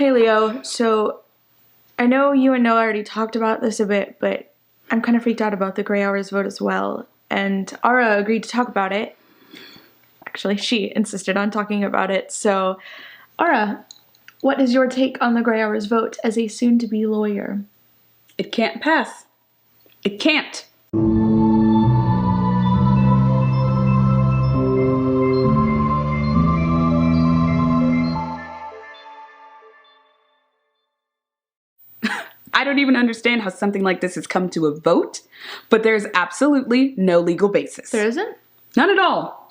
Hey Leo, so I know you and Noah already talked about this a bit, but I'm kind of freaked out about the gray hours vote as well. And Ara agreed to talk about it. Actually, she insisted on talking about it. So, Ara, what is your take on the gray hours vote as a soon-to-be lawyer? It can't pass. It can't. I don't even understand how something like this has come to a vote, but there's absolutely no legal basis. There isn't? None at all.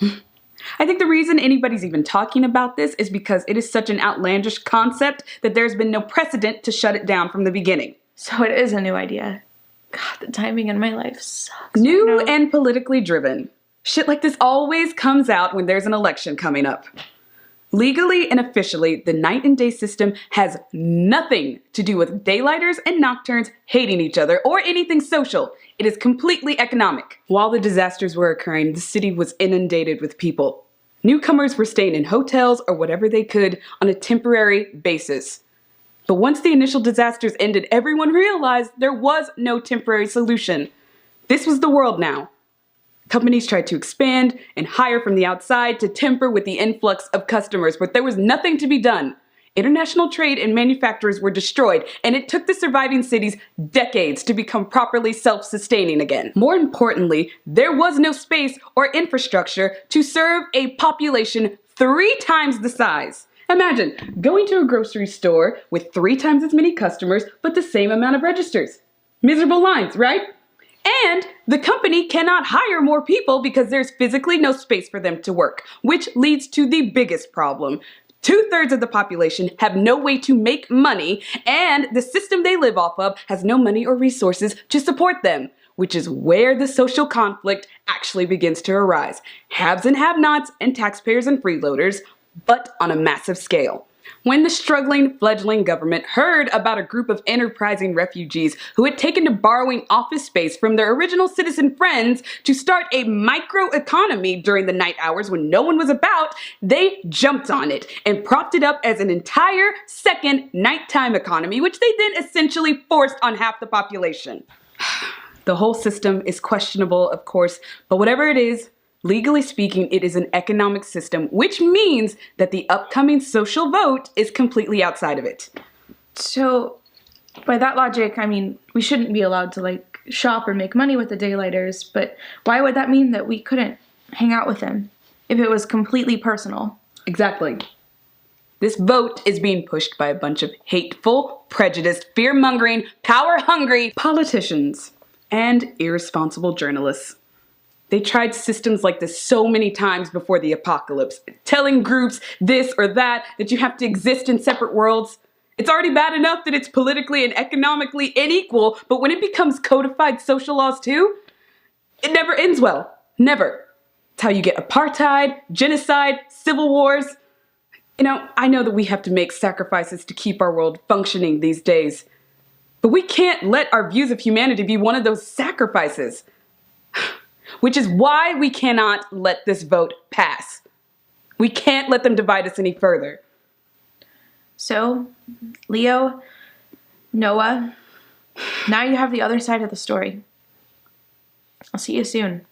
I think the reason anybody's even talking about this is because it is such an outlandish concept that there's been no precedent to shut it down from the beginning. So it is a new idea. God, the timing in my life sucks. New right now. and politically driven. Shit like this always comes out when there's an election coming up. Legally and officially, the night and day system has nothing to do with daylighters and nocturnes hating each other or anything social. It is completely economic. While the disasters were occurring, the city was inundated with people. Newcomers were staying in hotels or whatever they could on a temporary basis. But once the initial disasters ended, everyone realized there was no temporary solution. This was the world now. Companies tried to expand and hire from the outside to temper with the influx of customers, but there was nothing to be done. International trade and manufacturers were destroyed, and it took the surviving cities decades to become properly self-sustaining again. More importantly, there was no space or infrastructure to serve a population 3 times the size. Imagine going to a grocery store with 3 times as many customers, but the same amount of registers. Miserable lines, right? And the company cannot hire more people because there's physically no space for them to work, which leads to the biggest problem. 2/3 of the population have no way to make money, and the system they live off of has no money or resources to support them, which is where the social conflict actually begins to arise. Haves and have-nots and taxpayers and freeloaders, but on a massive scale. When the struggling, fledgling government heard about a group of enterprising refugees who had taken to borrowing office space from their original citizen friends to start a microeconomy during the night hours when no one was about, they jumped on it and propped it up as an entire second nighttime economy, which they then essentially forced on half the population. The whole system is questionable, of course, but whatever it is, legally speaking, it is an economic system, which means that the upcoming social vote is completely outside of it. So, by that logic, I mean, we shouldn't be allowed to, shop or make money with the daylighters, but why would that mean that we couldn't hang out with them if it was completely personal? Exactly. This vote is being pushed by a bunch of hateful, prejudiced, fear-mongering, power-hungry politicians and irresponsible journalists. They tried systems like this so many times before the apocalypse, telling groups this or that you have to exist in separate worlds. It's already bad enough that it's politically and economically unequal, but when it becomes codified social laws too, it never ends well. Never. It's how you get apartheid, genocide, civil wars. I know that we have to make sacrifices to keep our world functioning these days, but we can't let our views of humanity be one of those sacrifices. Which is why we cannot let this vote pass. We can't let them divide us any further. So, Leo, Noah, now you have the other side of the story. I'll see you soon.